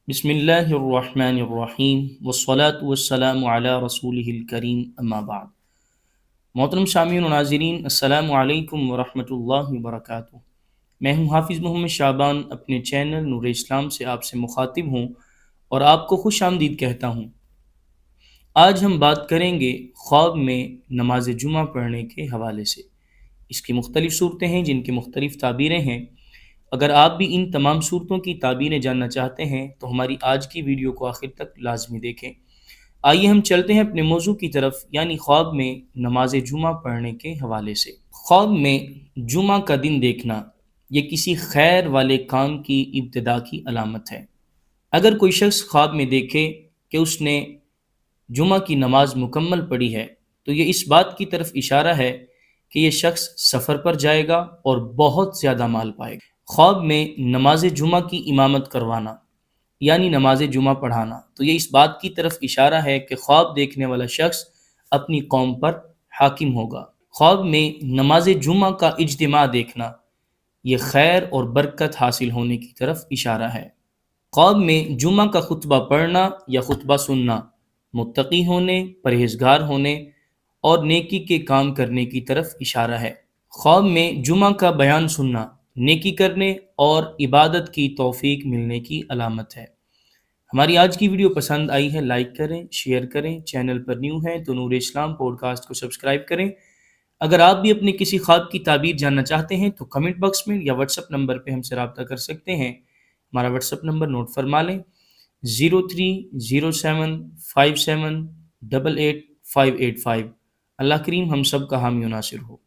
بسم اللہ الرحمن الرحیم والصلاة والسلام علی رسولہ الکریم اما بعد۔ محترم سامعین و ناظرین، السلام علیکم ورحمۃ اللہ وبرکاتہ۔ میں ہوں حافظ محمد شعبان، اپنے چینل نور اسلام سے آپ سے مخاطب ہوں اور آپ کو خوش آمدید کہتا ہوں۔ آج ہم بات کریں گے خواب میں نماز جمعہ پڑھنے کے حوالے سے۔ اس کی مختلف صورتیں ہیں جن کی مختلف تعبیریں ہیں۔ اگر آپ بھی ان تمام صورتوں کی تعبیریں جاننا چاہتے ہیں تو ہماری آج کی ویڈیو کو آخر تک لازمی دیکھیں۔ آئیے ہم چلتے ہیں اپنے موضوع کی طرف، یعنی خواب میں نماز جمعہ پڑھنے کے حوالے سے۔ خواب میں جمعہ کا دن دیکھنا یہ کسی خیر والے کام کی ابتدا کی علامت ہے۔ اگر کوئی شخص خواب میں دیکھے کہ اس نے جمعہ کی نماز مکمل پڑھی ہے تو یہ اس بات کی طرف اشارہ ہے کہ یہ شخص سفر پر جائے گا اور بہت زیادہ مال پائے گا۔ خواب میں نماز جمعہ کی امامت کروانا یعنی نماز جمعہ پڑھانا تو یہ اس بات کی طرف اشارہ ہے کہ خواب دیکھنے والا شخص اپنی قوم پر حاکم ہوگا۔ خواب میں نماز جمعہ کا اجتماع دیکھنا یہ خیر اور برکت حاصل ہونے کی طرف اشارہ ہے۔ خواب میں جمعہ کا خطبہ پڑھنا یا خطبہ سننا متقی ہونے، پرہیزگار ہونے اور نیکی کے کام کرنے کی طرف اشارہ ہے۔ خواب میں جمعہ کا بیان سننا نیکی کرنے اور عبادت کی توفیق ملنے کی علامت ہے۔ ہماری آج کی ویڈیو پسند آئی ہے، لائک کریں، شیئر کریں، چینل پر نیو ہیں تو نور اسلام پوڈ کاسٹ کو سبسکرائب کریں۔ اگر آپ بھی اپنے کسی خواب کی تعبیر جاننا چاہتے ہیں تو کمنٹ باکس میں یا واٹس ایپ نمبر پہ ہم سے رابطہ کر سکتے ہیں۔ ہمارا واٹس ایپ نمبر نوٹ فرما لیں، 030757888585۔ اللہ کریم ہم سب کا حامی و ناصر ہو۔